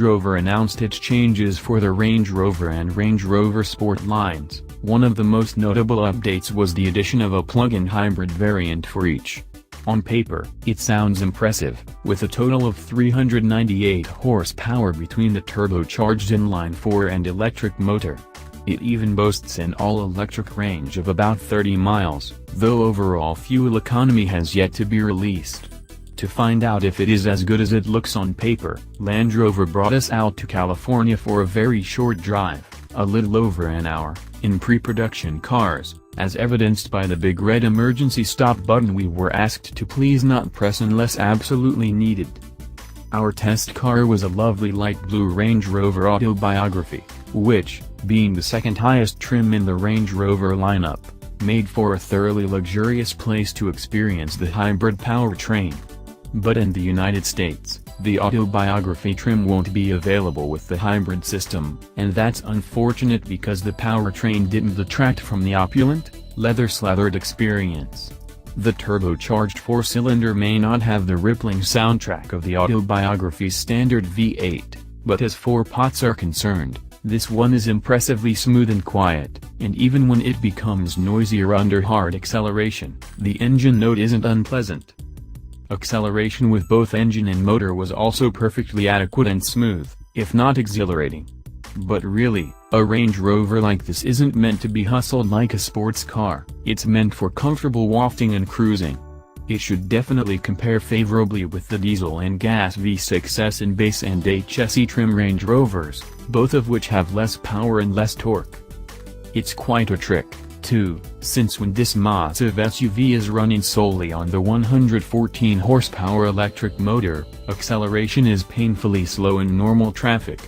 Rover announced its changes for the Range Rover and Range Rover Sport lines. One of the most notable updates was the addition of a plug-in hybrid variant for each. On paper, it sounds impressive, with a total of 398 horsepower between the turbocharged inline-four and electric motor. It even boasts an all-electric range of about 30 miles, though overall fuel economy has yet to be released. To find out if it is as good as it looks on paper, Land Rover brought us out to California for a very short drive, a little over an hour, in pre-production cars, as evidenced by the big red emergency stop button we were asked to please not press unless absolutely needed. Our test car was a lovely light blue Range Rover Autobiography, which, being the second highest trim in the Range Rover lineup, made for a thoroughly luxurious place to experience the hybrid powertrain. But in the United States, the Autobiography trim won't be available with the hybrid system, and that's unfortunate because the powertrain didn't detract from the opulent, leather-slathered experience. The turbocharged four-cylinder may not have the rippling soundtrack of the Autobiography's standard V8, but as four pots are concerned, this one is impressively smooth and quiet, and even when it becomes noisier under hard acceleration, the engine note isn't unpleasant. Acceleration with both engine and motor was also perfectly adequate and smooth, if not exhilarating. But really, a Range Rover like this isn't meant to be hustled like a sports car, it's meant for comfortable wafting and cruising. It should definitely compare favorably with the diesel and gas V6s and base and HSE trim Range Rovers, both of which have less power and less torque. It's quite a trick, too, since when this massive SUV is running solely on the 114 horsepower electric motor, acceleration is painfully slow in normal traffic.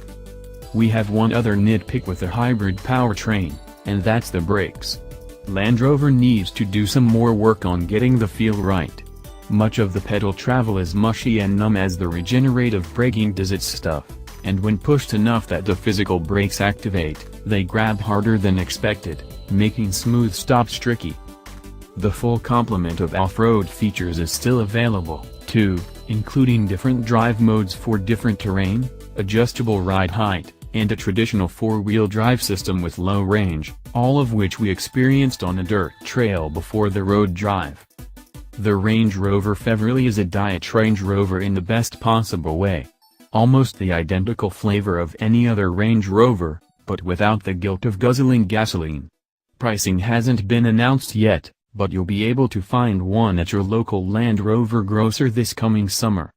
We have one other nitpick with the hybrid powertrain, and that's the brakes. Land Rover needs to do some more work on getting the feel right. Much of the pedal travel is mushy and numb as the regenerative braking does its stuff, and when pushed enough that the physical brakes activate, they grab harder than expected, making smooth stops tricky. The full complement of off-road features is still available, too, including different drive modes for different terrain, adjustable ride height, and a traditional four-wheel drive system with low range, all of which we experienced on a dirt trail before the road drive. The Range Rover PHEV really is a diet Range Rover in the best possible way. Almost the identical flavor of any other Range Rover, but without the guilt of guzzling gasoline. Pricing hasn't been announced yet, but you'll be able to find one at your local Land Rover grocer this coming summer.